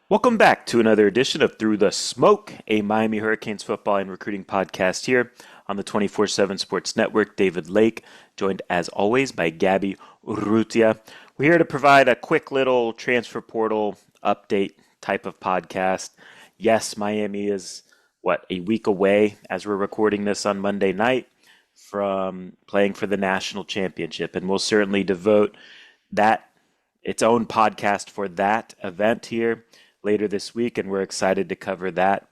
Welcome back to another edition of Through the Smoke, a Miami Hurricanes football and recruiting podcast here on the 24/7 Sports Network. David Lake, joined as always by Gabby Urrutia. We're here to provide a quick little transfer portal update type of podcast. Yes, Miami is, a week away as we're recording this on Monday night from playing for the national championship, and we'll certainly devote that its own podcast for that event here later this week, and we're excited to cover that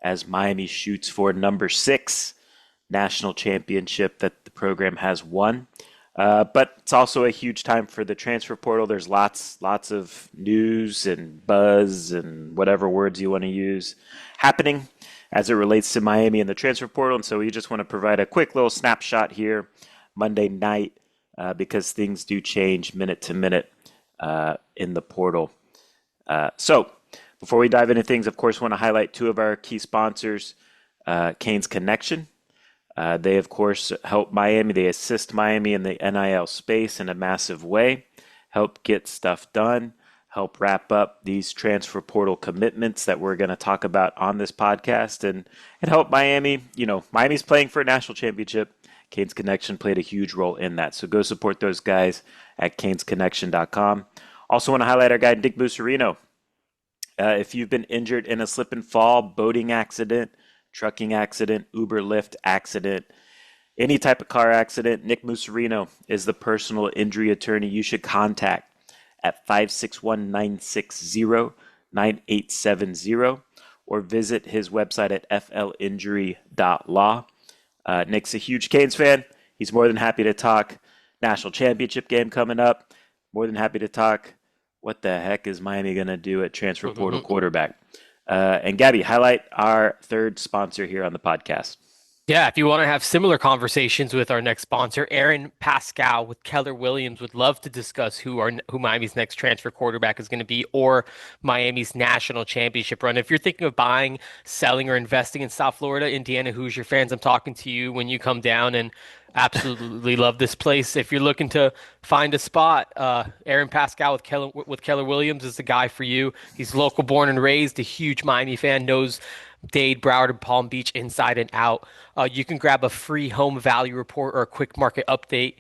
as Miami shoots for number 6 national championship that the program has won. But it's also a huge time for the transfer portal. There's lots of news and buzz and whatever words you want to use happening as it relates to Miami and the transfer portal. And so we just want to provide a quick little snapshot here Monday night because things do change minute to minute in the portal. So before we dive into things, of course, want to highlight two of our key sponsors, Canes Connection. They, of course, help Miami. They assist Miami in the NIL space in a massive way, help get stuff done, help wrap up these transfer portal commitments that we're going to talk about on this podcast, and help Miami. Miami's playing for a national championship. Canes Connection played a huge role in that. So go support those guys at canesconnection.com. Also want to highlight our guy, Dick Bucerino. If you've been injured in a slip and fall, boating accident, trucking accident, Uber Lyft accident, any type of car accident, Nick Muserino is the personal injury attorney you should contact at 561-960-9870 or visit his website at flinjury.law. Nick's a huge Canes fan. He's more than happy to talk national championship game coming up. More than happy to talk what the heck is Miami going to do at transfer portal quarterback. And Gabby, highlight our third sponsor here on the podcast. Yeah, if you want to have similar conversations with our next sponsor, Aaron Pascal with Keller Williams would love to discuss who Miami's next transfer quarterback is going to be, or Miami's national championship run. If you're thinking of buying, selling, or investing in South Florida, Indiana Hoosier fans, I'm talking to you when you come down, and absolutely love this place. If you're looking to find a spot, Aaron Pascal with Keller Williams is the guy for you. He's local born and raised, a huge Miami fan, knows Dade, Broward, and Palm Beach inside and out. You can grab a free home value report or a quick market update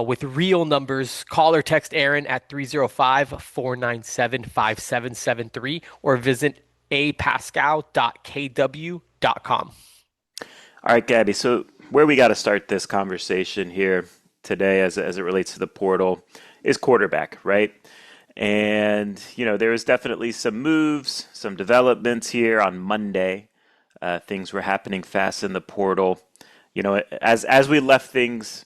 with real numbers. Call or text Aaron at 305-497-5773 or visit apascal.kw.com. All right, Gabby. So where we got to start this conversation here today as it relates to the portal is quarterback, right? And, there was definitely some moves, some developments here on Monday. Things were happening fast in the portal. As we left things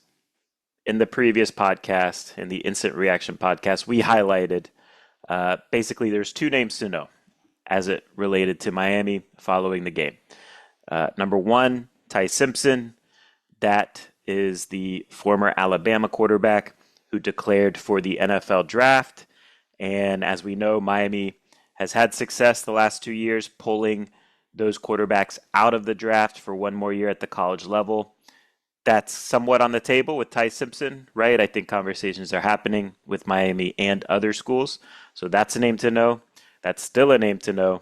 in the previous podcast, in the Instant Reaction podcast, we highlighted basically there's two names to know as it related to Miami following the game. Number one, Ty Simpson. That is the former Alabama quarterback who declared for the NFL draft. And as we know, Miami has had success the last 2 years pulling those quarterbacks out of the draft for one more year at the college level. That's somewhat on the table with Ty Simpson, right? I think conversations are happening with Miami and other schools. So that's a name to know. That's still a name to know.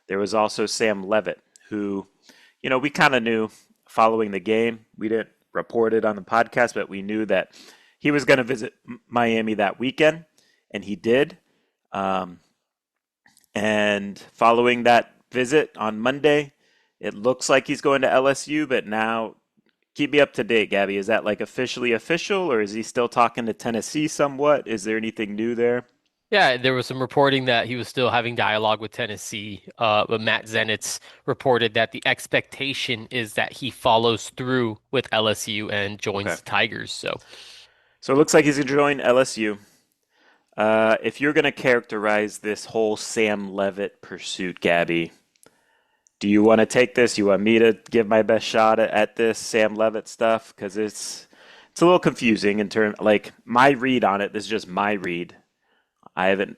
There was also Sam Levitt, who, we kind of knew following the game. We didn't report it on the podcast, but we knew that he was going to visit Miami that weekend, and he did. And following that visit on Monday, it looks like he's going to LSU, but now keep me up to date, Gabby. Is that like officially official, or is he still talking to Tennessee somewhat? Is there anything new there? Yeah, there was some reporting that he was still having dialogue with Tennessee, but Matt Zenitz reported that the expectation is that he follows through with LSU and Okay. joins the Tigers. So it looks like he's going to join LSU. If you're going to characterize this whole Sam Levitt pursuit, Gabby, do you want to take this? You want me to give my best shot at this Sam Levitt stuff? Because it's a little confusing in terms, like my read on it. This is just my read. I haven't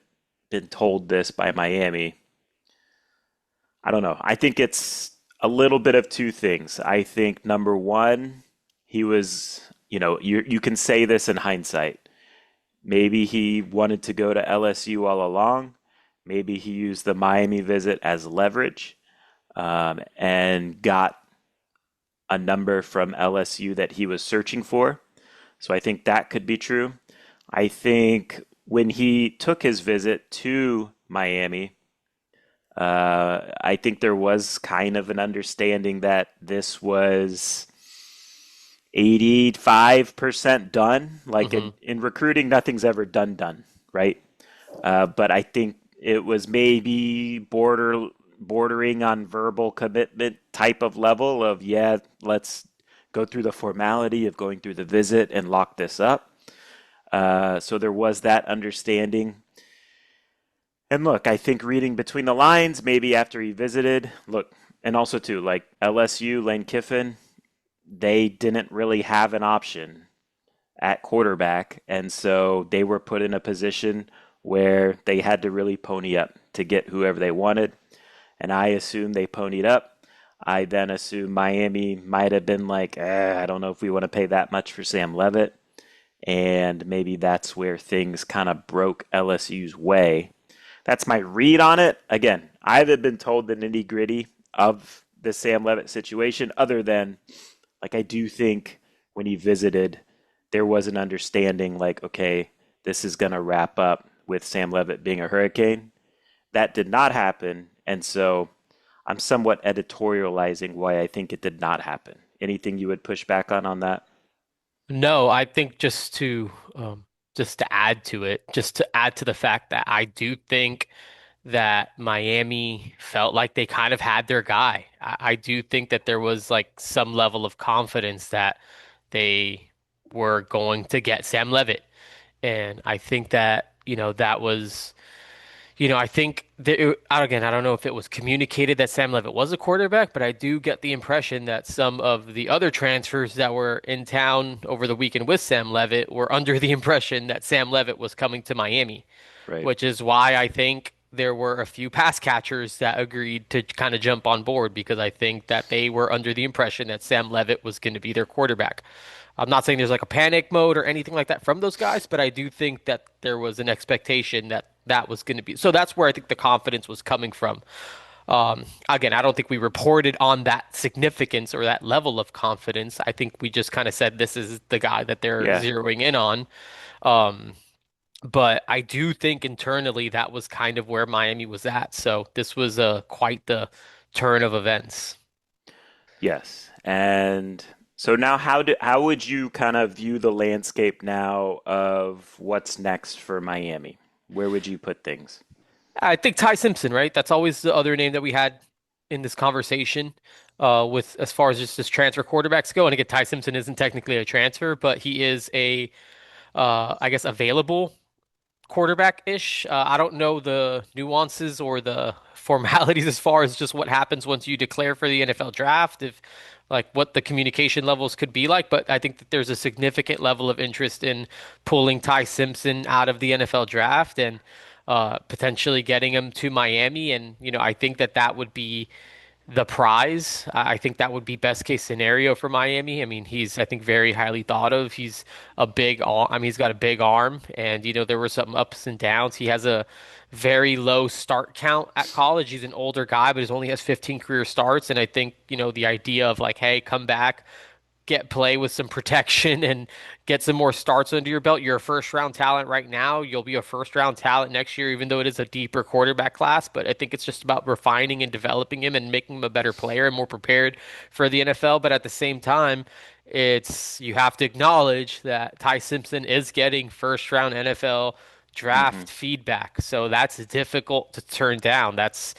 been told this by Miami. I don't know. I think it's a little bit of two things. I think number one, he was, you can say this in hindsight. Maybe he wanted to go to LSU all along. Maybe he used the Miami visit as leverage and got a number from LSU that he was searching for. So I think that could be true. I think when he took his visit to Miami, I think there was kind of an understanding that this was 85% done. Like Hmm. in recruiting, nothing's ever done, right? But I think it was maybe bordering on verbal commitment type of level of, yeah, let's go through the formality of going through the visit and lock this up. So there was that understanding. And look, I think reading between the lines, maybe after he visited, look, and also too, like LSU, Lane Kiffin, they didn't really have an option at quarterback, and so they were put in a position where they had to really pony up to get whoever they wanted. And I assume they ponied up. I then assume Miami might have been like, I don't know if we want to pay that much for Sam Levitt. And maybe that's where things kind of broke LSU's way. That's my read on it. Again, I haven't been told the nitty gritty of the Sam Levitt situation, other than, like, I do think when he visited, there was an understanding, like, okay, this is going to wrap up with Sam Levitt being a Hurricane. That did not happen. And so I'm somewhat editorializing why I think it did not happen. Anything you would push back on that? No, I think just to add to it, just to add to the fact that I do think that Miami felt like they kind of had their guy. I do think that there was like some level of confidence that they were going to get Sam Levitt. And I think that, that was, I think that again, I don't know if it was communicated that Sam Levitt was a quarterback, but I do get the impression that some of the other transfers that were in town over the weekend with Sam Levitt were under the impression that Sam Levitt was coming to Miami, Right. which is why I think there were a few pass catchers that agreed to kind of jump on board because I think that they were under the impression that Sam Levitt was going to be their quarterback. I'm not saying there's like a panic mode or anything like that from those guys, but I do think that there was an expectation that that was going to be. So that's where I think the confidence was coming from. Again, I don't think we reported on that significance or that level of confidence. I think we just kind of said this is the guy that they're Yeah. zeroing in on. Um, but I do think internally that was kind of where Miami was at. So this was quite the turn of events. Yes. And so now how would you kind of view the landscape now of what's next for Miami? Where would you put things? I think Ty Simpson, right? That's always the other name that we had in this conversation with as far as just as transfer quarterbacks go. And again, Ty Simpson isn't technically a transfer, but he is I guess, available quarterback-ish. I don't know the nuances or the formalities as far as just what happens once you declare for the NFL draft, if like what the communication levels could be like, but I think that there's a significant level of interest in pulling Ty Simpson out of the NFL draft and potentially getting him to Miami. And, I think that that would be the prize. I think that would be best case scenario for Miami. I mean, he's I think very highly thought of. He's a big arm. I mean, he's got a big arm, and there were some ups and downs. He has a very low start count at college. He's an older guy, but he only has 15 career starts. And I think the idea of like, hey, come back, get play with some protection and get some more starts under your belt. You're a first round talent right now. You'll be a first round talent next year, even though it is a deeper quarterback class. But I think it's just about refining and developing him and making him a better player and more prepared for the NFL. But at the same time, you have to acknowledge that Ty Simpson is getting first round NFL Hmm. draft feedback. So that's difficult to turn down. That's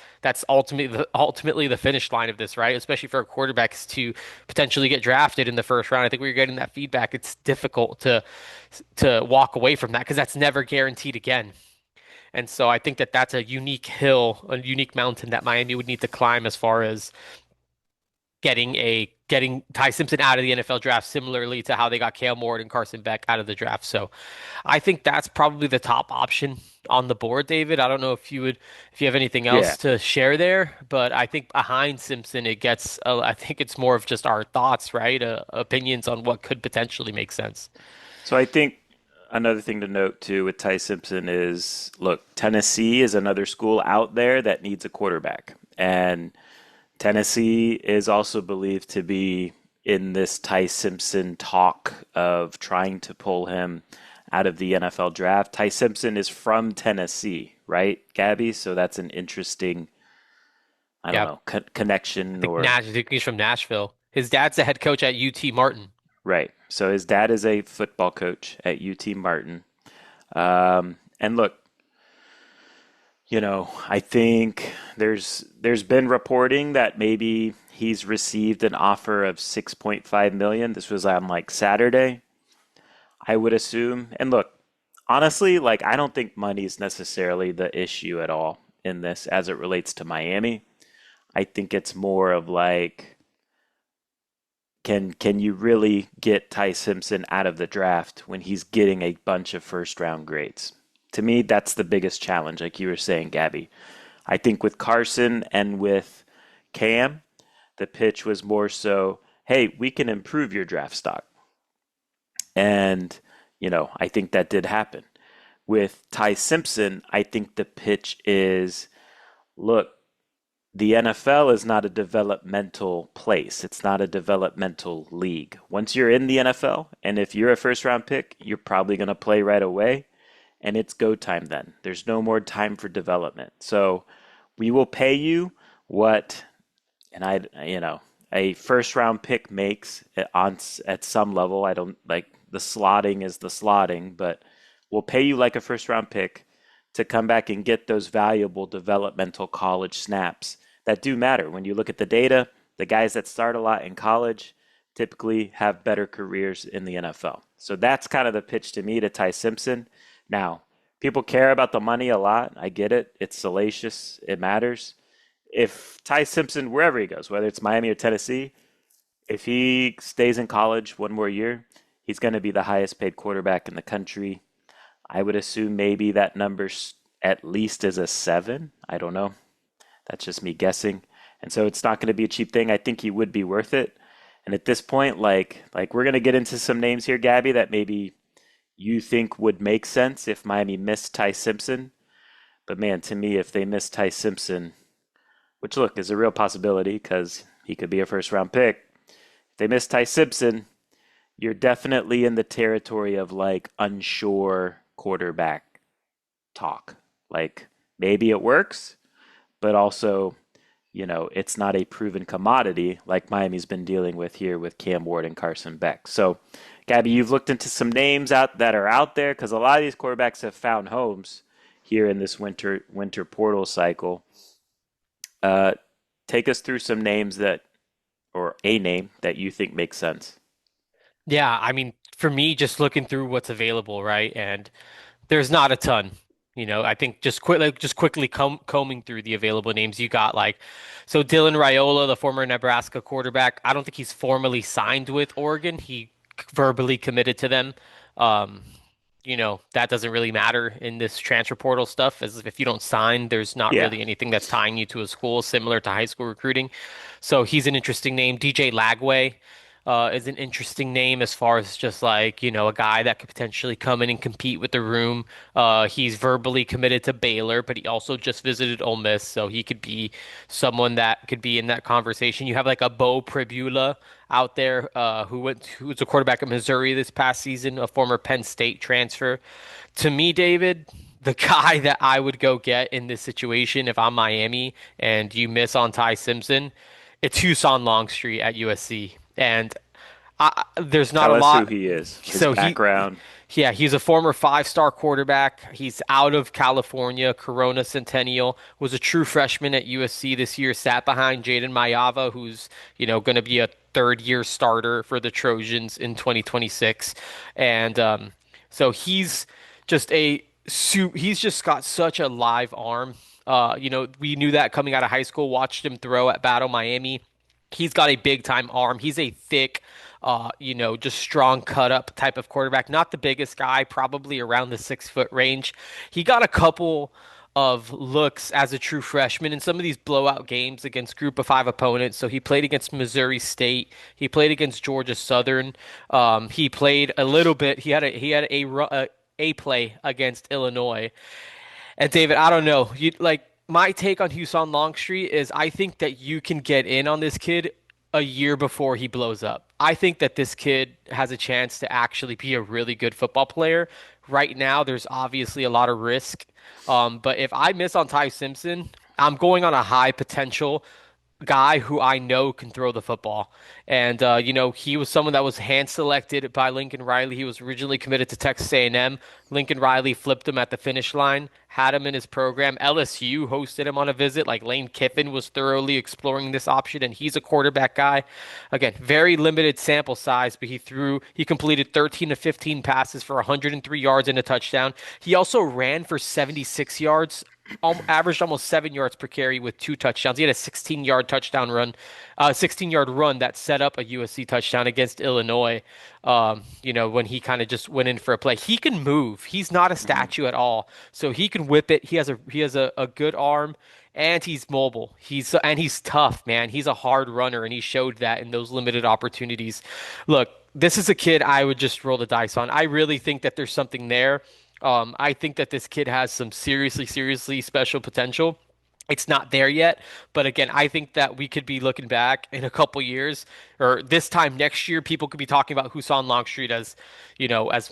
ultimately the finish line of this, right? Especially for quarterbacks to potentially get drafted in the first round. I think when you're getting that feedback, it's difficult to walk away from that because that's never guaranteed again. And so I think that that's a unique hill, a unique mountain that Miami would need to climb as far as getting Ty Simpson out of the NFL draft, similarly to how they got Kale Moore and Carson Beck out of the draft. So I think that's probably the top option on the board, David. I don't know if you have anything Yeah. else to share there, but I think behind Simpson, I think it's more of just our thoughts, right? Opinions on what could potentially make sense. So I think another thing to note too with Ty Simpson is, look, Tennessee is another school out there that needs a quarterback, and Tennessee is also believed to be in this Ty Simpson talk of trying to pull him out of the NFL draft. Ty Simpson is from Tennessee, right, Gabby? So that's an interesting, I don't Yeah, know, connection or I think he's from Nashville. His dad's the head coach at UT Martin. right. So his dad is a football coach at UT Martin. And look, I think there's been reporting that maybe he's received an offer of 6.5 million. This was on like Saturday, I would assume. And look, honestly, like I don't think money is necessarily the issue at all in this as it relates to Miami. I think it's more of like can you really get Ty Simpson out of the draft when he's getting a bunch of first round grades? To me, that's the biggest challenge, like you were saying, Gabby. I think with Carson and with Cam, the pitch was more so, hey, we can improve your draft stock. And, I think that did happen. With Ty Simpson, I think the pitch is, look, the NFL is not a developmental place. It's not a developmental league. Once you're in the NFL, and if you're a first round pick, you're probably going to play right away, and it's go time then. There's no more time for development. So we will pay you what, and a first round pick makes on at some level. I don't like the slotting is the slotting, but we'll pay you like a first round pick to come back and get those valuable developmental college snaps that do matter. When you look at the data, the guys that start a lot in college typically have better careers in the NFL. So that's kind of the pitch to me to Ty Simpson. Now, people care about the money a lot. I get it. It's salacious. It matters. If Ty Simpson, wherever he goes, whether it's Miami or Tennessee, if he stays in college one more year, he's going to be the highest paid quarterback in the country. I would assume maybe that number's at least is a seven. I don't know. That's just me guessing. And so it's not going to be a cheap thing. I think he would be worth it. And at this point, like we're going to get into some names here, Gabby, that maybe you think would make sense if Miami missed Ty Simpson. But man, to me, if they miss Ty Simpson, which look is a real possibility because he could be a first round pick, if they miss Ty Simpson, you're definitely in the territory of like unsure quarterback talk. Like maybe it works, but also, it's not a proven commodity like Miami's been dealing with here with Cam Ward and Carson Beck. So, Gabby, you've looked into some names out that are out there because a lot of these quarterbacks have found homes here in this winter portal cycle. Uh, Take us through some names or a name that you think makes sense. Yeah, I mean, for me, just looking through what's available, right? And there's not a ton. I think just quickly combing through the available names you got, like, so Dylan Raiola, the former Nebraska quarterback. I don't think he's formally signed with Oregon. He verbally committed to them. Um, that doesn't really matter in this transfer portal stuff, as if you don't sign, there's not Yeah, really anything that's tying you to a school, similar to high school recruiting. So he's an interesting name. DJ Lagway is an interesting name as far as just like, a guy that could potentially come in and compete with the room. He's verbally committed to Baylor, but he also just visited Ole Miss, so he could be someone that could be in that conversation. You have like a Bo Pribula out there who was a quarterback at Missouri this past season, a former Penn State transfer. To me, David, the guy that I would go get in this situation if I'm Miami and you miss on Ty Simpson, it's Huson Longstreet at USC. And there's not tell a us who lot. he is, his So background. yeah, he's a former five-star quarterback. He's out of California, Corona Centennial, was a true freshman at USC this year, sat behind Jaden Mayava, who's, going to be a third-year starter for the Trojans in 2026. And so he's just got such a live arm. We knew that coming out of high school, watched him throw at Battle Miami. He's got a big time arm. He's a thick, just strong cut up type of quarterback. Not the biggest guy, probably around the 6 foot range. He got a couple of looks as a true freshman in some of these blowout games against group of five opponents. So he played against Missouri State. He played against Georgia Southern. He played a little bit. He had a a play against Illinois. And David, I don't know. You like my take on Husan Longstreet is I think that you can get in on this kid a year before he blows up. I think that this kid has a chance to actually be a really good football player. Right now, there's obviously a lot of risk. But if I miss on Ty Simpson, I'm going on a high potential guy who I know can throw the football. And he was someone that was hand selected by Lincoln Riley. He was originally committed to Texas A&M. Lincoln Riley flipped him at the finish line, had him in his program. LSU hosted him on a visit. Like Lane Kiffin was thoroughly exploring this option, and he's a quarterback guy. Again, very limited sample size, but he completed 13 to 15 passes for 103 yards and a touchdown. He also ran for 76 yards, averaged almost 7 yards per carry with two touchdowns. He had a 16-yard run that set up a USC touchdown against Illinois. When he kind of just went in for a play, he can move. He's not a Mhm. statue at all, so he can whip it. He has a good arm. And he's mobile. He's tough, man. He's a hard runner, and he showed that in those limited opportunities. Look, this is a kid I would just roll the dice on. I really think that there's something there. I think that this kid has some seriously, seriously special potential. It's not there yet, but again, I think that we could be looking back in a couple years, or this time next year, people could be talking about Husan Longstreet as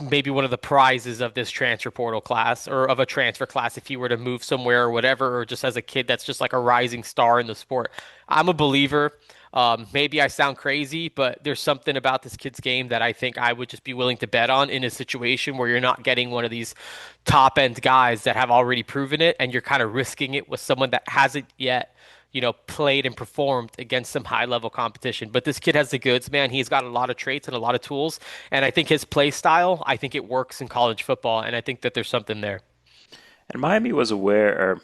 maybe one of the prizes of this transfer portal class or of a transfer class if he were to move somewhere or whatever, or just as a kid that's just like a rising star in the sport. I'm a believer. Maybe I sound crazy, but there's something about this kid's game that I think I would just be willing to bet on in a situation where you're not getting one of these top end guys that have already proven it, and you're kind of risking it with someone that hasn't yet, played and performed against some high level competition. But this kid has the goods, man. He's got a lot of traits and a lot of tools, and I think his play style, I think it works in college football, and I think that there's something there. And Miami was aware, or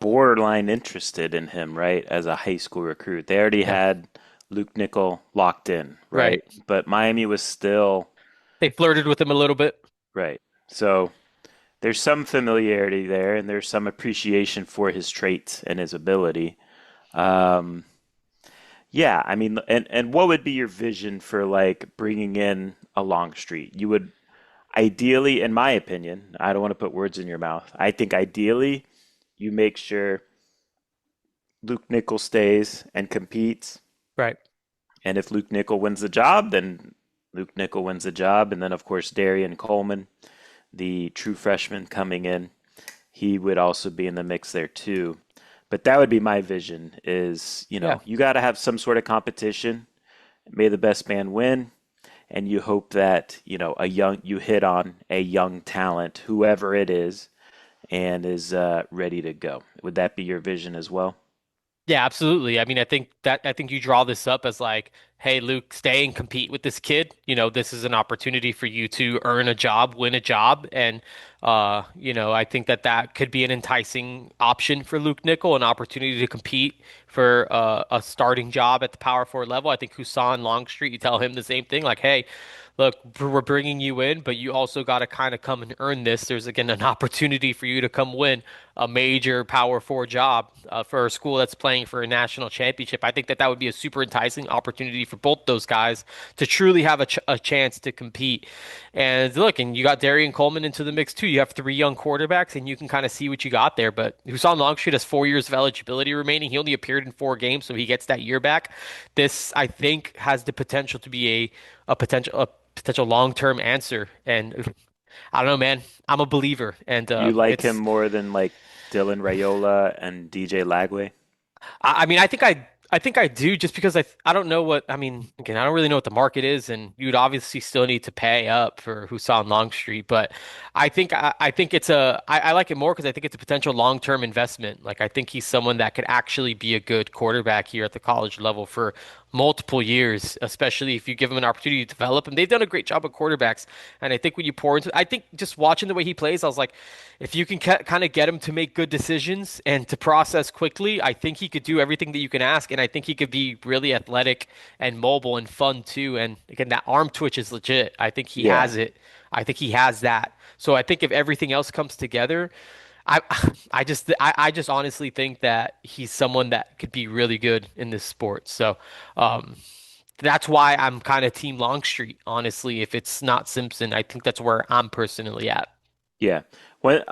borderline interested in him, right, as a high school recruit. They already Yeah, had Luke Nickel locked in, right. right? But Miami was still They flirted with him a little bit. right. So there's some familiarity there, and there's some appreciation for his traits and his ability. Um, yeah, I mean, and what would be your vision for like bringing in a Longstreet? You would ideally, in my opinion, I don't want to put words in your mouth. I think ideally you make sure Luke Nickel stays and competes. Right. And if Luke Nickel wins the job, then Luke Nickel wins the job. And then, of course, Darian Coleman, the true freshman coming in, he would also be in the mix there too. But that would be my vision is, Yeah. you got to have some sort of competition. May the best man win. And you hope that, you hit on a young talent, whoever it is, and is ready to go. Would that be your vision as well? Yeah, absolutely. I mean, I think you draw this up as like, hey, Luke, stay and compete with this kid. This is an opportunity for you to earn a job, win a job, and I think that that could be an enticing option for Luke Nickel, an opportunity to compete for a starting job at the Power Four level. I think Husan Longstreet, you tell him the same thing, like, hey, look, we're bringing you in, but you also got to kind of come and earn this. There's again an opportunity for you to come win a major Power Four job for a school that's playing for a national championship. I think that that would be a super enticing opportunity for both those guys to truly have a chance to compete. And look, and you got Darian Coleman into the mix too. You have three young quarterbacks, and you can kind of see what you got there. But Husan Longstreet has 4 years of eligibility remaining. He only appeared in 4 games, so he gets that year back. This, I think, has the potential to be a potential long-term answer. And I don't know, man. I'm a believer, and You like him it's. more than like Dylan Raiola and DJ Lagway? I mean, I think I do just because I don't know what I mean. Again, I don't really know what the market is, and you'd obviously still need to pay up for Husan Longstreet. But I think I like it more because I think it's a potential long-term investment. Like I think he's someone that could actually be a good quarterback here at the college level for multiple years, especially if you give him an opportunity to develop. And they've done a great job of quarterbacks. And I think when you pour into, I think just watching the way he plays, I was like, if you can kind of get him to make good decisions and to process quickly, I think he could do everything that you can ask. And I think he could be really athletic and mobile and fun too. And again, that arm twitch is legit. I think he Yeah. has it. I think he has that. So I think if everything else comes together, I I just honestly think that he's someone that could be really good in this sport. So that's why I'm kind of Team Longstreet, honestly. If it's not Simpson, I think that's where I'm personally at. Yeah. What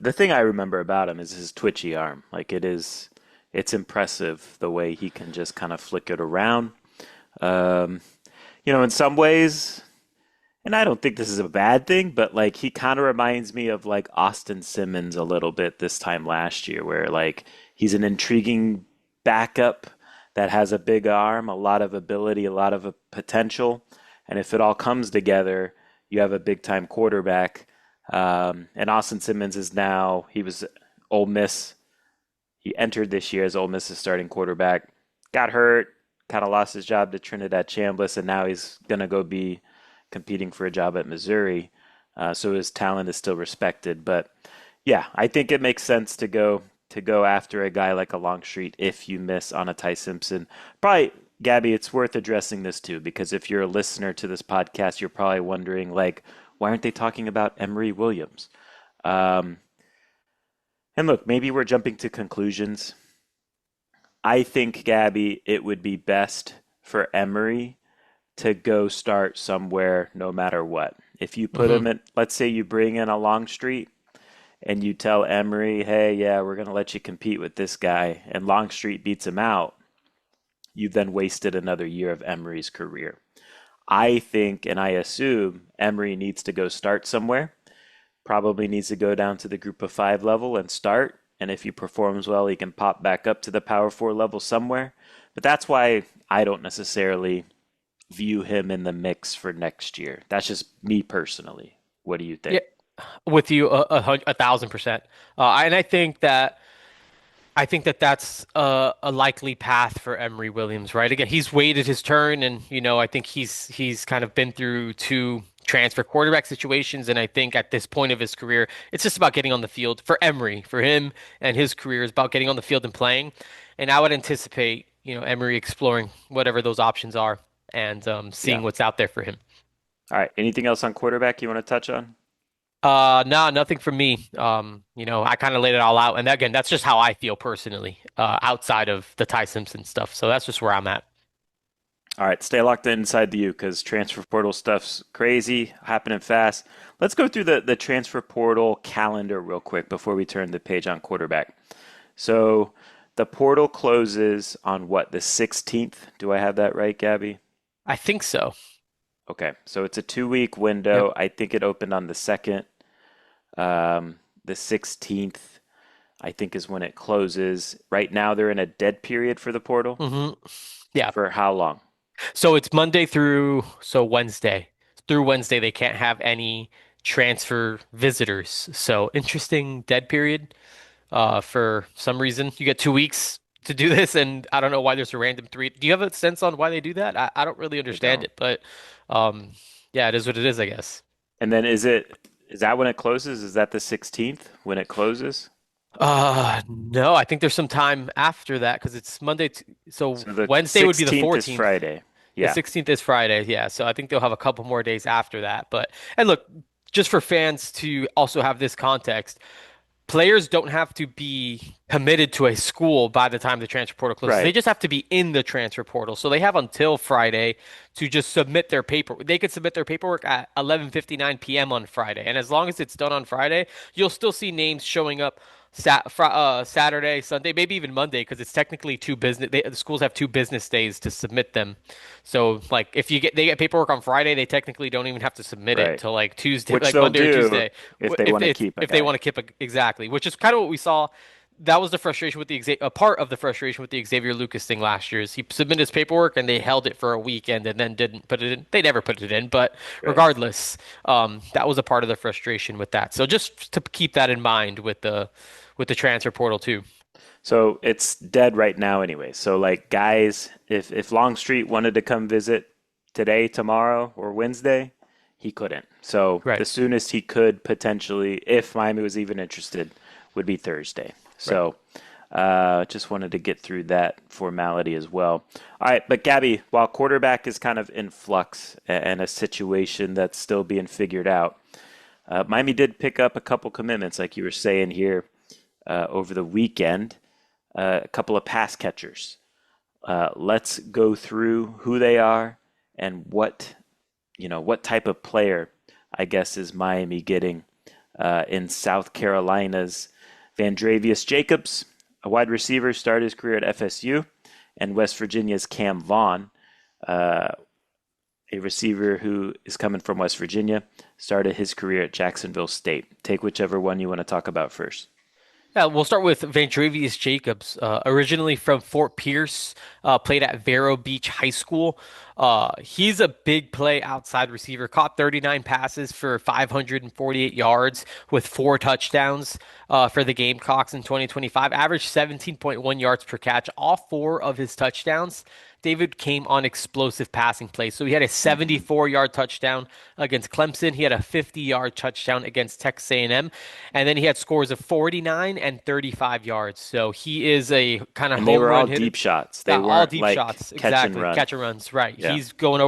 the thing I remember about him is his twitchy arm. Like it's impressive the way he can just kind of flick it around. Um, in some ways, and I don't think this is a bad thing, but like he kind of reminds me of like Austin Simmons a little bit this time last year, where like he's an intriguing backup that has a big arm, a lot of ability, a lot of potential, and if it all comes together, you have a big time quarterback. And Austin Simmons is now he was Ole Miss. He entered this year as Ole Miss's starting quarterback, got hurt, kind of lost his job to Trinidad Chambliss, and now he's gonna go be competing for a job at Missouri. So his talent is still respected. But yeah, I think it makes sense to go after a guy like a Longstreet if you miss on a Ty Simpson. Probably, Gabby, it's worth addressing this too, because if you're a listener to this podcast, you're probably wondering like, why aren't they talking about Emory Williams? Um, and look, maybe we're jumping to conclusions. I think, Gabby, it would be best for Emory to go start somewhere no matter what. If you put Hmm. him in, let's say you bring in a Longstreet and you tell Emory, hey, yeah, we're going to let you compete with this guy, and Longstreet beats him out, you've then wasted another year of Emory's career. I think and I assume Emory needs to go start somewhere, probably needs to go down to the group of five level and start. And if he performs well, he can pop back up to the power four level somewhere. But that's why I don't necessarily view him in the mix for next year. That's just me personally. What do you Yeah, think? with you 1,000%. And I think that that's a likely path for Emory Williams, right? Again, he's waited his turn, and I think he's kind of been through two transfer quarterback situations, and I think at this point of his career, it's just about getting on the field for Emory, for him and his career is about getting on the field and playing. And I would anticipate, Emory exploring whatever those options are and Yeah. seeing what's out there for him. All right. Anything else on quarterback you want to touch on? No, nothing from me. I kind of laid it all out, and again, that's just how I feel personally, outside of the Ty Simpson stuff. So that's just where I'm at. All right, stay locked inside the U because transfer portal stuff's crazy, happening fast. Let's go through the transfer portal calendar real quick before we turn the page on quarterback. So the portal closes on what, the 16th? Do I have that right, Gabby? I think so. Okay, so it's a 2 week Yep. window. I think it opened on the 2nd. The 16th, I think, is when it closes. Right now, they're in a dead period for the portal. Hmm. Yeah. For how long? So it's Monday through Wednesday. Through Wednesday, they can't have any transfer visitors. So interesting dead period. For some reason, you get 2 weeks to do this, and I don't know why there's a random three. Do you have a sense on why they do that? I don't really I understand don't. it, but um, yeah, it is what it is, I guess. And then is that when it closes? Is that the 16th when it closes? No, I think there's some time after that because it's Monday. So So the Wednesday would be the 16th is 14th. Friday. The Yeah, 16th is Friday. Yeah. So I think they'll have a couple more days after that. And look, just for fans to also have this context, players don't have to be committed to a school by the time the transfer portal closes. They right, just have to be in the transfer portal. So they have until Friday to just submit their paper. They could submit their paperwork at 11:59 p.m. on Friday. And as long as it's done on Friday, you'll still see names showing up Saturday, Sunday, maybe even Monday, because it's technically the schools have 2 business days to submit them. So, like, if they get paperwork on Friday, they technically don't even have to submit it right. till like Tuesday, Which like they'll Monday or do Tuesday, if they if want to it's keep a if they guy. want to keep it exactly, which is kind of what we saw. That was the frustration with a part of the frustration with the Xavier Lucas thing last year is he submitted his paperwork and they held it for a weekend and then didn't put it in. They never put it in, but Right. regardless, that was a part of the frustration with that. So just to keep that in mind with the transfer portal too. So it's dead right now anyway. So like guys, if Longstreet wanted to come visit today, tomorrow, or Wednesday, he couldn't. So the Right, soonest he could potentially, if Miami was even interested, would be Thursday. right. So just wanted to get through that formality as well. All right, but Gabby, while quarterback is kind of in flux and a situation that's still being figured out, Miami did pick up a couple commitments, like you were saying here over the weekend, a couple of pass catchers. Let's go through who they are and what type of player, I guess, is Miami getting in South Carolina's Vandrevius Jacobs, a wide receiver, started his career at FSU, and West Virginia's Cam Vaughn, uh, a receiver who is coming from West Virginia, started his career at Jacksonville State. Take whichever one you want to talk about first. Yeah, we'll start with Vandrevius Jacobs, originally from Fort Pierce, played at Vero Beach High School. He's a big play outside receiver, caught 39 passes for 548 yards with 4 touchdowns for the Gamecocks in 2025, averaged 17.1 yards per catch. All four of his touchdowns, David, came on explosive passing plays. So he had a Hmm. 74-yard touchdown against Clemson. He had a 50-yard touchdown against Texas A&M, and then he had scores of 49 and 35 yards. So he is a kind of And they home were run all hitter. deep shots. They Yeah, all weren't deep like shots, catch and exactly. run. Catch and runs, right? Yeah. He's going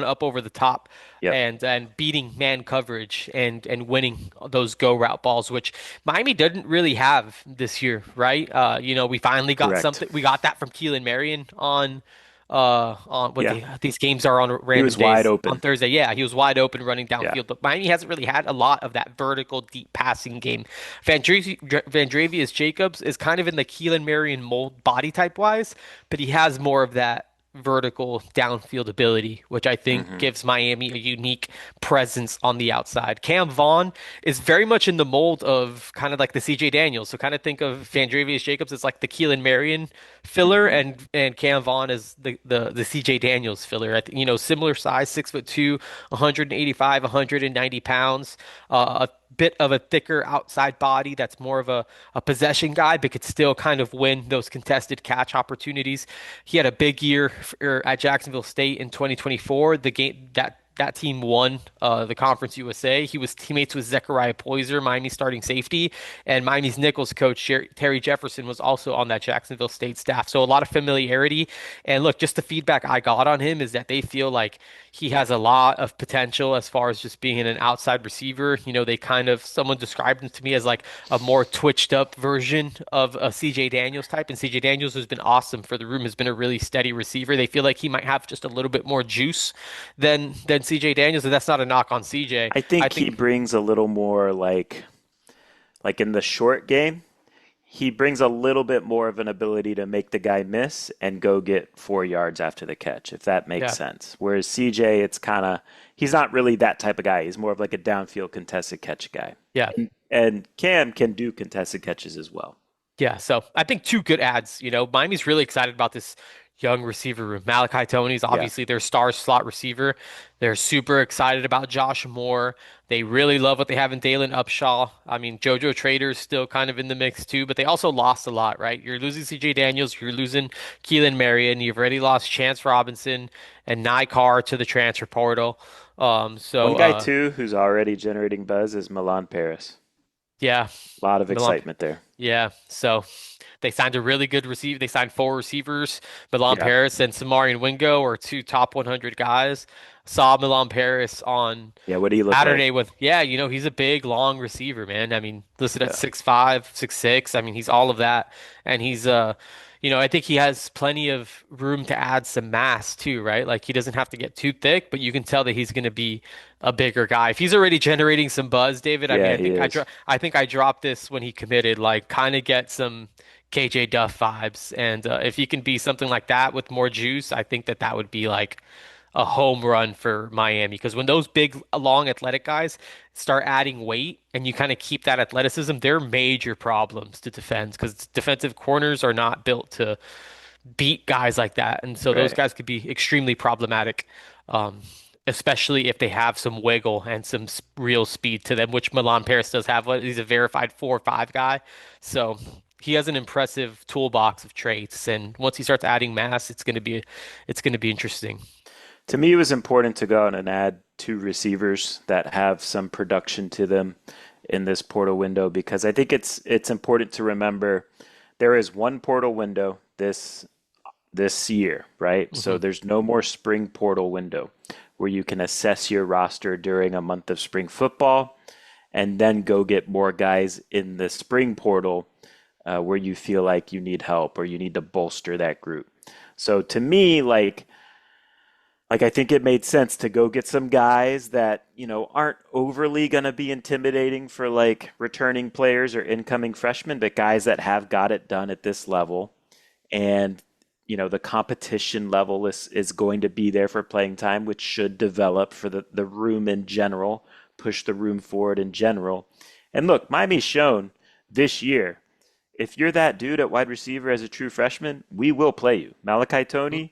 up over the top Yep. and beating man coverage and winning those go route balls, which Miami didn't really have this year, right? We finally got Correct. something. We got that from Keelan Marion on what Yeah. these games are on He random was wide days on open. Thursday. Yeah, he was wide open running Yeah. downfield, but Miami hasn't really had a lot of that vertical deep passing game. Vandrevius Jacobs is kind of in the Keelan Marion mold body type wise, but he has more of that vertical downfield ability, which I think Hmm. gives Miami a unique presence on the outside. Cam Vaughn is very much in the mold of kind of like the CJ Daniels. So kind of think of Vandrevius Jacobs as like the Keelan Marion filler, Hmm. and Cam Vaughn is the CJ Daniels filler. I think, similar size, 6'2", 185, 190 pounds, a bit of a thicker outside body that's more of a possession guy, but could still kind of win those contested catch opportunities. He had a big year at Jacksonville State in 2024. The game that team won the Conference USA. He was teammates with Zechariah Poyser, Miami's starting safety, and Miami's Nichols coach Terry Jefferson was also on that Jacksonville State staff. So a lot of familiarity. And look, just the feedback I got on him is that they feel like he has a lot of potential as far as just being an outside receiver. They kind of someone described him to me as like a more twitched up version of a CJ Daniels type. And CJ Daniels has been awesome for the room, has been a really steady receiver. They feel like he might have just a little bit more juice than CJ Daniels, and that's not a knock on CJ. I I think he think brings a little more like in the short game, he brings a little bit more of an ability to make the guy miss and go get 4 yards after the catch, if that makes yeah, sense. Whereas CJ, it's kind of he's not really that type of guy. He's more of like a downfield contested catch guy. yeah. And Cam can do contested catches as well. Yeah, so I think two good ads. Miami's really excited about this young receiver room. Malachi Tony's Yeah. obviously their star slot receiver. They're super excited about Josh Moore. They really love what they have in Dalen Upshaw. I mean, JoJo Trader's still kind of in the mix too, but they also lost a lot, right? You're losing CJ Daniels, you're losing Keelan Marion, you've already lost Chance Robinson and Nye Carr to the transfer portal. Um, One so guy uh, too who's already generating buzz is Milan Paris. yeah, A lot of Milan. excitement there. Yeah, so they signed a really good receiver. They signed four receivers. Milan Yeah. Paris and Samarian Wingo are two top 100 guys. Saw Milan Paris on Yeah. What do you look Saturday like? with, yeah, he's a big, long receiver, man. I mean, listed at Yeah. 6'5", 6'6". I mean, he's all of that. And I think he has plenty of room to add some mass too, right? Like he doesn't have to get too thick, but you can tell that he's going to be a bigger guy. If he's already generating some buzz, David, I mean, Yeah, he is. I think I dropped this when he committed, like kind of get some KJ Duff vibes. And if he can be something like that with more juice, I think that would be like a home run for Miami because when those big, long, athletic guys start adding weight and you kind of keep that athleticism, they're major problems to defend because defensive corners are not built to beat guys like that, and so those Right. guys could be extremely problematic, um, especially if they have some wiggle and some real speed to them, which Milan Paris does have. He's a verified 4.5 guy, so he has an impressive toolbox of traits, and once he starts adding mass, it's going to be interesting. To me, it was important to go out and add two receivers that have some production to them in this portal window because I think it's important to remember there is one portal window this year, right? So Hmm. there's no more spring portal window where you can assess your roster during a month of spring football and then go get more guys in the spring portal where you feel like you need help or you need to bolster that group. So to me, like I think it made sense to go get some guys that, aren't overly going to be intimidating for like returning players or incoming freshmen, but guys that have got it done at this level. And, the competition level is going to be there for playing time, which should develop for the room in general, push the room forward in general. And look, Miami's shown this year, if you're that dude at wide receiver as a true freshman, we will play you. Malachi Tony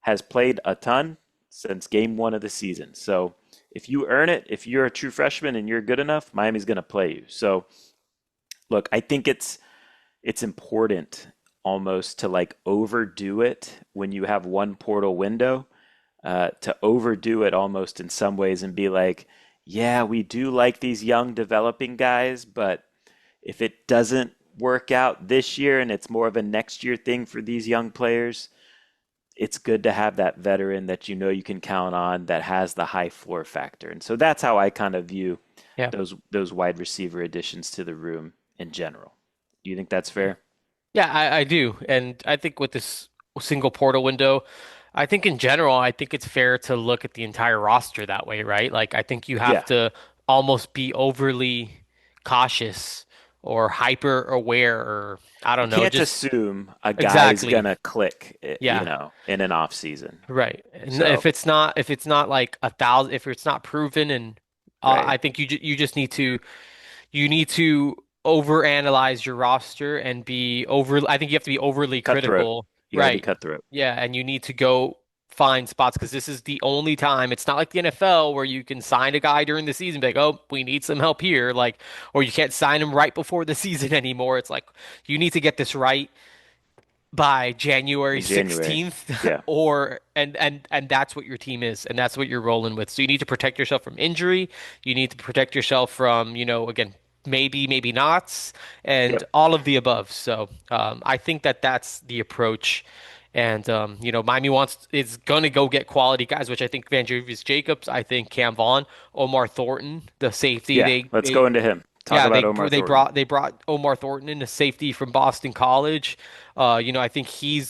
has played a ton since game one of the season. So if you earn it, if you're a true freshman and you're good enough, Miami's going to play you. So look, I think it's important almost to like overdo it when you have one portal window, to overdo it almost in some ways and be like, yeah, we do like these young developing guys, but if it doesn't work out this year and it's more of a next year thing for these young players, it's good to have that veteran that you can count on that has the high floor factor. And so that's how I kind of view Yeah. those wide receiver additions to the room in general. Do you think that's fair? Yeah, I do. And I think with this single portal window, I think in general, I think it's fair to look at the entire roster that way, right? Like, I think you have Yeah. to almost be overly cautious or hyper aware, or I You don't know, can't just assume a guy's exactly. gonna click, Yeah, in an off season. right. And So, if it's not like a thousand, if it's not proven, and right. I think you just need to overanalyze your roster and be over. I think you have to be overly Cutthroat. critical, You got to be right? cutthroat. Yeah, and you need to go find spots because this is the only time. It's not like the NFL where you can sign a guy during the season, be like, oh, we need some help here, like, or you can't sign him right before the season anymore. It's like you need to get this right by January In January. 16th Yeah. or and that's what your team is and that's what you're rolling with. So you need to protect yourself from injury. You need to protect yourself from, again, maybe nots and Yep. all of the above. So I think that that's the approach. And Miami wants is going to go get quality guys, which I think Van Jacobs, I think Cam Vaughn, Omar Thornton, the safety. Yeah. Let's go into him. Talk Yeah, about Omar Thornton. they brought Omar Thornton in, a safety from Boston College. I think he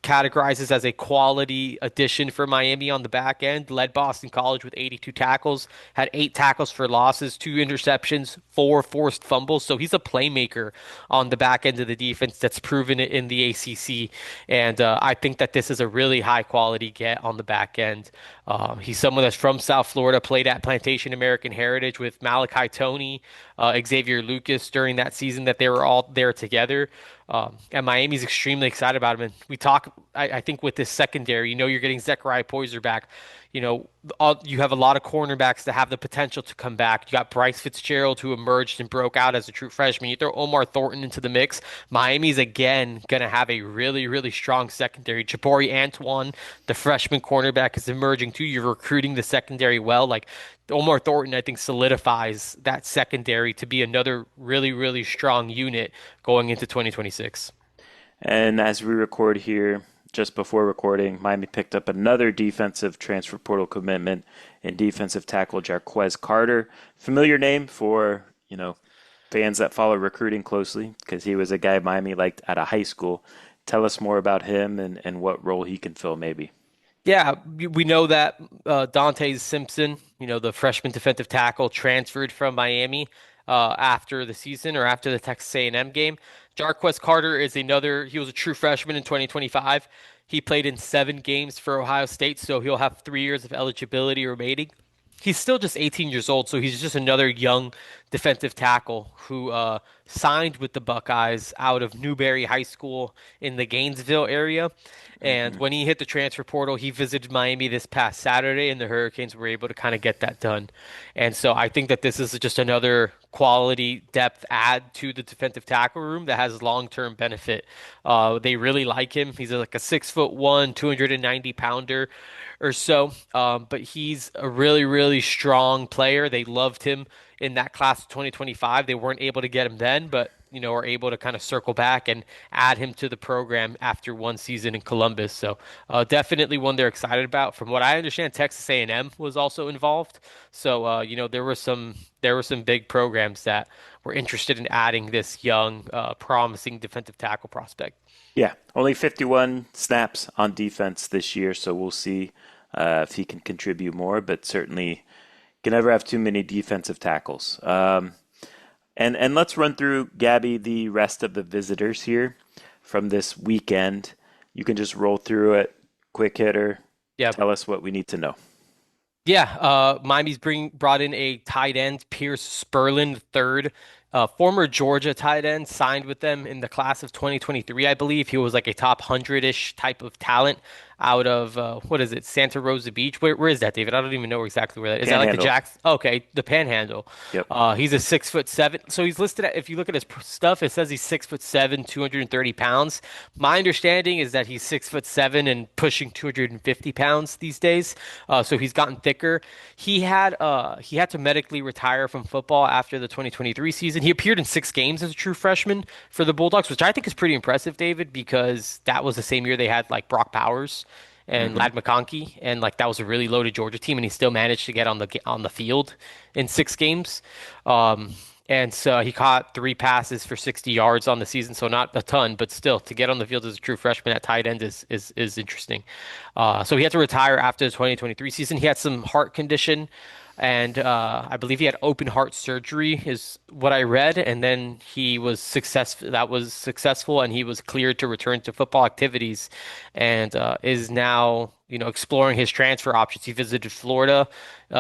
categorizes as a quality addition for Miami on the back end. Led Boston College with 82 tackles, had 8 tackles for losses, 2 interceptions, 4 forced fumbles. So he's a playmaker on the back end of the defense that's proven it in the ACC. And I think that this is a really high quality get on the back end. He's someone that's from South Florida, played at Plantation American Heritage with Malachi Tony, Xavier Lucas during that season that they were all there together. And Miami's extremely excited about him. And I think with this secondary, you're getting Zechariah Poyser back. You have a lot of cornerbacks that have the potential to come back. You got Bryce Fitzgerald, who emerged and broke out as a true freshman. You throw Omar Thornton into the mix. Miami's again going to have a really, really strong secondary. Jabari Antoine, the freshman cornerback, is emerging too. You're recruiting the secondary well. Like Omar Thornton, I think, solidifies that secondary to be another really, really strong unit going into 2026. And as we record here, just before recording, Miami picked up another defensive transfer portal commitment in defensive tackle Jarquez Carter. Familiar name for, fans that follow recruiting closely because he was a guy Miami liked at a high school. Tell us more about him and what role he can fill, maybe. Yeah, we know that Ty Simpson, the freshman defensive tackle, transferred from Miami after the season or after the Texas A&M game. Jarquez Carter is another. He was a true freshman in 2025. He played in 7 games for Ohio State, so he'll have 3 years of eligibility remaining. He's still just 18 years old, so he's just another young defensive tackle who signed with the Buckeyes out of Newberry High School in the Gainesville area. And Hmm. when he hit the transfer portal, he visited Miami this past Saturday, and the Hurricanes were able to kind of get that done. And so I think that this is just another quality depth add to the defensive tackle room that has long-term benefit. They really like him. He's like a 6'1", 290 pounder or so. But he's a really, really strong player. They loved him in that class of 2025. They weren't able to get him then, but are able to kind of circle back and add him to the program after one season in Columbus. So definitely one they're excited about. From what I understand, Texas A&M was also involved. So there were some big programs that were interested in adding this young, promising defensive tackle prospect. Yeah, only 51 snaps on defense this year, so we'll see if he can contribute more, but certainly can never have too many defensive tackles. And let's run through, Gabby, the rest of the visitors here from this weekend. You can just roll through it, quick hitter, Yeah, tell us what we need to know. Yeah, Miami's brought in a tight end, Pierce Spurlin third, former Georgia tight end, signed with them in the class of 2023, I believe. He was like a top 100-ish type of talent out of what is it, Santa Rosa Beach? Where is that, David? I don't even know exactly where that is. Is that like the Panhandle. Jacks? Okay, the Panhandle. Yep. He's a 6'7". So he's listed at, if you look at his stuff, it says he's 6'7", 230 pounds. My understanding is that he's 6'7" and pushing 250 pounds these days. So he's gotten thicker. He had to medically retire from football after the 2023 season. He appeared in 6 games as a true freshman for the Bulldogs, which I think is pretty impressive, David, because that was the same year they had like Brock Powers and Hmm. Lad McConkey, and like that was a really loaded Georgia team, and he still managed to get on the field in 6 games. And so he caught 3 passes for 60 yards on the season, so not a ton, but still to get on the field as a true freshman at tight end is interesting. So he had to retire after the 2023 season. He had some heart condition, and I believe he had open heart surgery, is what I read. And then he was successful. That was successful, and he was cleared to return to football activities, and is now exploring his transfer options. He visited Florida.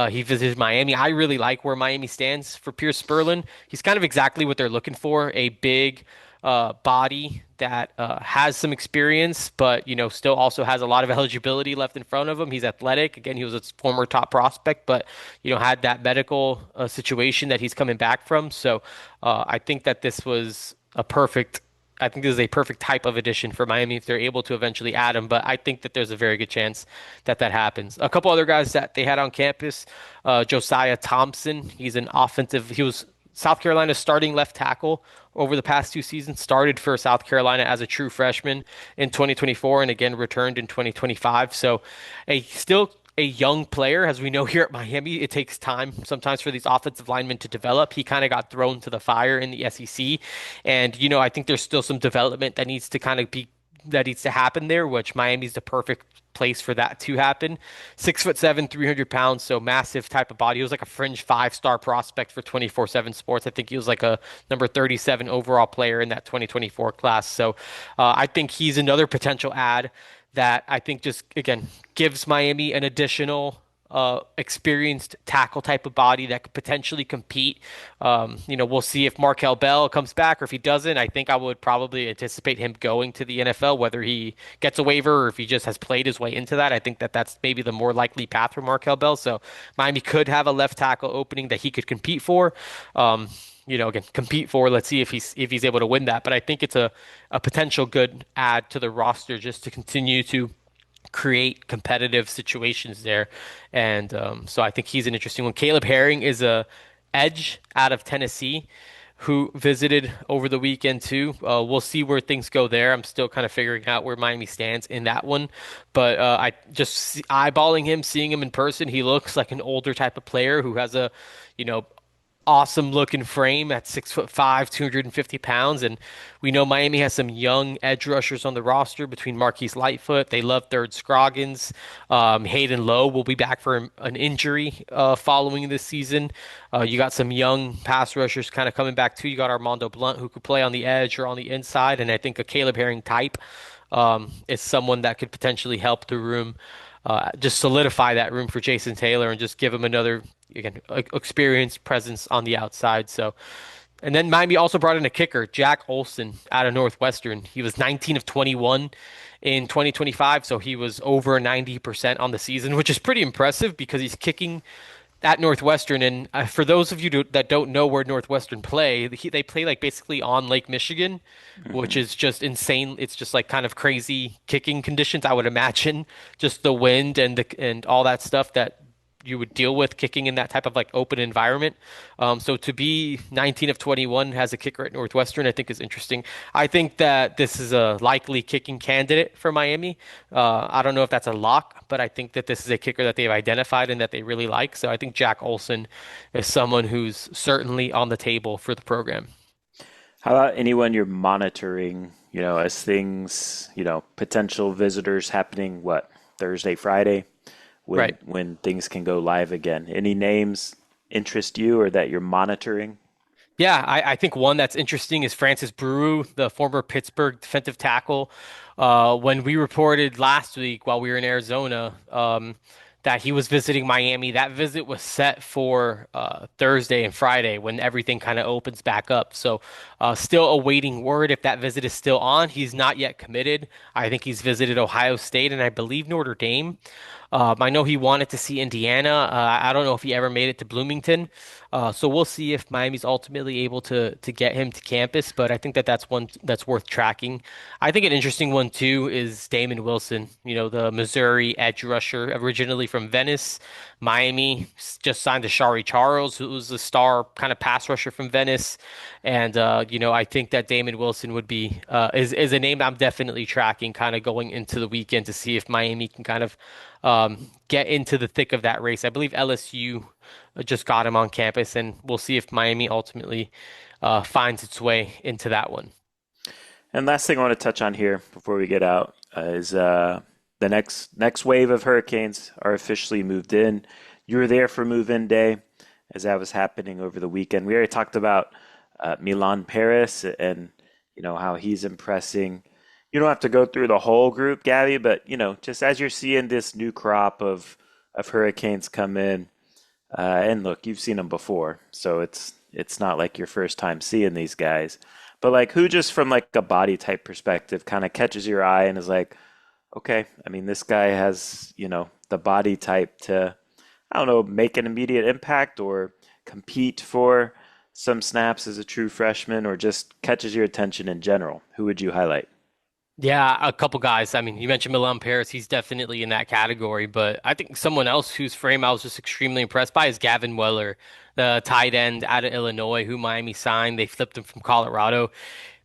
He visited Miami. I really like where Miami stands for Pierce Spurlin. He's kind of exactly what they're looking for, a big body that has some experience, but still also has a lot of eligibility left in front of him. He's athletic. Again, he was a former top prospect, but had that medical situation that he's coming back from. So I think that this was a perfect. I think this is a perfect type of addition for Miami if they're able to eventually add him. But I think that there's a very good chance that that happens. A couple other guys that they had on campus, Josiah Thompson. He's an offensive. He was South Carolina's starting left tackle over the past 2 seasons. Started for South Carolina as a true freshman in 2024, and again returned in 2025. So, still a young player, as we know here at Miami. It takes time sometimes for these offensive linemen to develop. He kind of got thrown to the fire in the SEC, and I think there's still some development that needs to happen there, which Miami's the perfect place for that to happen. 6'7", 300 pounds, so massive type of body. He was like a fringe 5-star prospect for 24/7 Sports. I think he was like a number 37 overall player in that 2024 class. So I think he's another potential add that I think just again gives Miami an additional experienced tackle type of body that could potentially compete. We'll see if Markel Bell comes back or if he doesn't. I think I would probably anticipate him going to the NFL, whether he gets a waiver or if he just has played his way into that. I think that that's maybe the more likely path for Markel Bell. So Miami could have a left tackle opening that he could compete for. Again, compete for. Let's see if he's able to win that. But I think it's a potential good add to the roster just to continue to create competitive situations there. And so I think he's an interesting one. Caleb Herring is a edge out of Tennessee who visited over the weekend too. We'll see where things go there. I'm still kind of figuring out where Miami stands in that one. But I just eyeballing him, seeing him in person, he looks like an older type of player who has a, awesome looking frame at 6'5", 250 pounds. And we know Miami has some young edge rushers on the roster between Marquise Lightfoot. They love Third Scroggins. Hayden Lowe will be back for an injury following this season. You got some young pass rushers kind of coming back too. You got Armando Blunt who could play on the edge or on the inside. And I think a Caleb Herring type is someone that could potentially help the room, just solidify that room for Jason Taylor and just give him another, again, experienced presence on the outside. So, and then Miami also brought in a kicker, Jack Olson out of Northwestern. He was 19 of 21 in 2025, so he was over 90% on the season, which is pretty impressive because he's kicking at Northwestern. And for those of you that don't know where Northwestern play, they play like basically on Lake Michigan, which Hmm. is just insane. It's just like kind of crazy kicking conditions, I would imagine. Just the wind and all that stuff that you would deal with kicking in that type of like open environment. So to be 19 of 21 as a kicker at Northwestern, I think is interesting. I think that this is a likely kicking candidate for Miami. I don't know if that's a lock, but I think that this is a kicker that they've identified and that they really like. So I think Jack Olson is someone who's certainly on the table for the program. How about anyone you're monitoring, as things, potential visitors happening, what, Thursday, Friday, when Right. when things can go live again? Any names interest you or that you're monitoring? Yeah, I think one that's interesting is Francis Brew, the former Pittsburgh defensive tackle. When we reported last week while we were in Arizona, that he was visiting Miami, that visit was set for Thursday and Friday when everything kind of opens back up. So, still awaiting word if that visit is still on. He's not yet committed. I think he's visited Ohio State and I believe Notre Dame. I know he wanted to see Indiana. I don't know if he ever made it to Bloomington. So we'll see if Miami's ultimately able to get him to campus. But I think that that's one that's worth tracking. I think an interesting one too is Damon Wilson. The Missouri edge rusher, originally from Venice. Miami just signed Ashari Charles, who was a star kind of pass rusher from Venice. And I think that Damon Wilson would be is a name I'm definitely tracking, kind of going into the weekend to see if Miami can kind of get into the thick of that race. I believe LSU just got him on campus, and we'll see if Miami ultimately finds its way into that one. And last thing I want to touch on here before we get out is the next wave of hurricanes are officially moved in. You were there for move-in day as that was happening over the weekend. We already talked about Milan Paris and how he's impressing. You don't have to go through the whole group, Gabby, but just as you're seeing this new crop of hurricanes come in, and look, you've seen them before, so it's not like your first time seeing these guys. But like, who just from like a body type perspective kind of catches your eye and is like, okay, I mean, this guy has the body type to, I don't know, make an immediate impact or compete for some snaps as a true freshman, or just catches your attention in general. Who would you highlight? Yeah, a couple guys. I mean, you mentioned Milan Paris. He's definitely in that category, but I think someone else whose frame I was just extremely impressed by is Gavin Weller, the tight end out of Illinois who Miami signed. They flipped him from Colorado.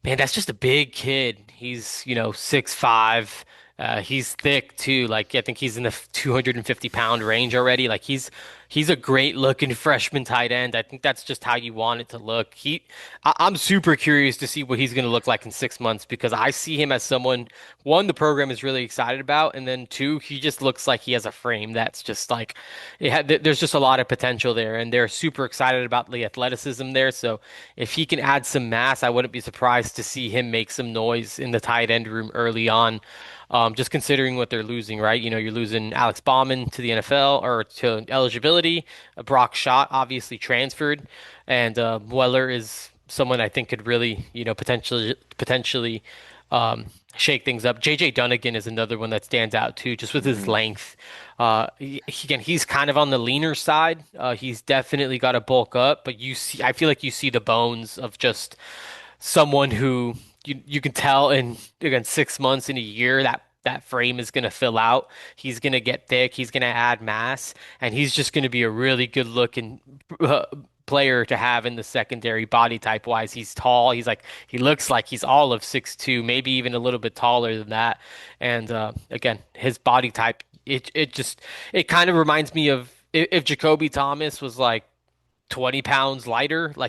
Man, that's just a big kid. He's, 6'5". He's thick too. Like I think he's in the 250 pound range already. Like he's a great looking freshman tight end. I think that's just how you want it to look. I'm super curious to see what he's going to look like in 6 months because I see him as someone, one, the program is really excited about, and then two, he just looks like he has a frame that's just like, there's just a lot of potential there, and they're super excited about the athleticism there. So if he can add some mass, I wouldn't be surprised to see him make some noise in the tight end room early on. Just considering what they're losing, right? You're losing Alex Bauman to the NFL or to eligibility. Brock Schott obviously transferred, and Weller is someone I think could really, potentially shake things up. JJ Dunnigan is another one that stands out too, just with his Hmm. length. Again, he's kind of on the leaner side. He's definitely got to bulk up, but I feel like you see the bones of just someone who you can tell in again 6 months in a year that frame is going to fill out. He's going to get thick. He's going to add mass, and he's just going to be a really good looking player to have in the secondary body type wise. He's tall. He looks like he's all of 6'2", maybe even a little bit taller than that. And again, his body type it kind of reminds me of if Jacoby Thomas was like 20 pounds lighter. I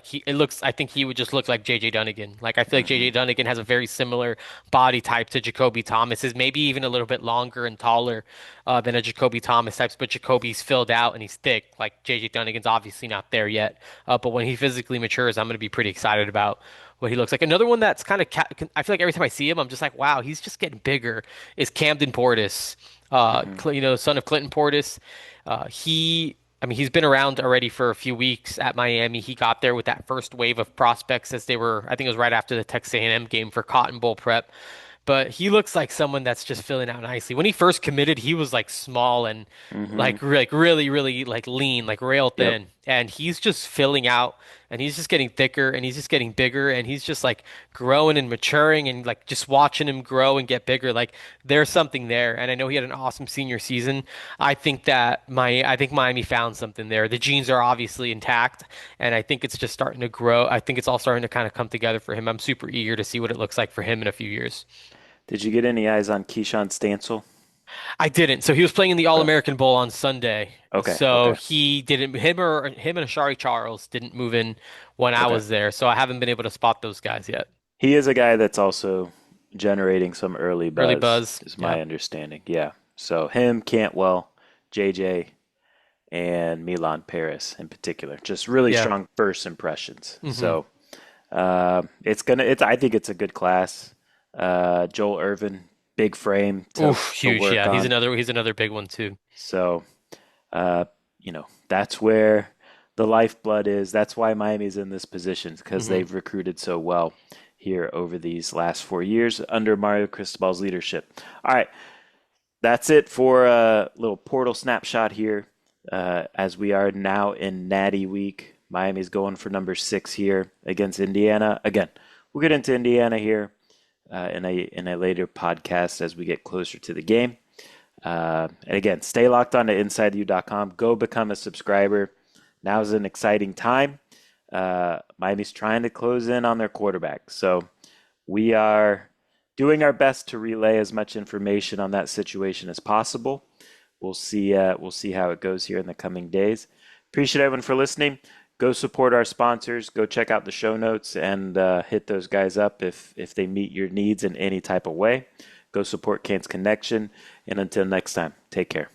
think he would just look like JJ Dunnigan. Like, I feel like Hmm. JJ Dunnigan has a very similar body type to Jacoby Thomas, is maybe even a little bit longer and taller than a Jacoby Thomas types, but Jacoby's filled out and he's thick. Like, JJ Dunnigan's obviously not there yet. But when he physically matures, I'm going to be pretty excited about what he looks like. Another one that's kind of, I feel like every time I see him, I'm just like, wow, he's just getting bigger, is Camden Portis, Hmm. son of Clinton Portis. I mean, he's been around already for a few weeks at Miami. He got there with that first wave of prospects as they were, I think it was right after the Texas A&M game for Cotton Bowl prep. But he looks like someone that's just filling out nicely. When he first committed, he was like small and Hmm. like really, really like lean, like rail Yep. thin. and he's just filling out, and he's just getting thicker, and he's just getting bigger, and he's just like growing and maturing, and like just watching him grow and get bigger. Like there's something there, and I know he had an awesome senior season. I think Miami found something there. The genes are obviously intact, and I think it's just starting to grow. I think it's all starting to kind of come together for him. I'm super eager to see what it looks like for him in a few years. Did you get any eyes on Keyshawn Stansel? I didn't. So he was playing in the Okay. All-American Bowl on Sunday. Okay. So Okay. he didn't. Him and Ashari Charles didn't move in when I Okay. was there. So I haven't been able to spot those guys yet. He is a guy that's also generating some early Early buzz, buzz. is Yeah. my understanding. Yeah. So him, Cantwell, JJ, and Milan Paris in particular, just really Yeah. strong first impressions. Hmm. So it's I think it's a good class. Joel Irvin, big frame Oof, to huge. work Yeah. on. He's another big one too. So uh, that's where the lifeblood is. That's why Miami's in this position because Hmm. they've recruited so well here over these last 4 years under Mario Cristobal's leadership. All right, that's it for a little portal snapshot here. As we are now in Natty Week, Miami's going for number 6 here against Indiana. Again, we'll get into Indiana here in a later podcast as we get closer to the game. And again, stay locked on to InsideU.com. Go become a subscriber. Now is an exciting time. Miami's trying to close in on their quarterback. So we are doing our best to relay as much information on that situation as possible. We'll see. We'll see how it goes here in the coming days. Appreciate everyone for listening. Go support our sponsors. Go check out the show notes and hit those guys up if they meet your needs in any type of way. Go support Canes Connection. And until next time, take care.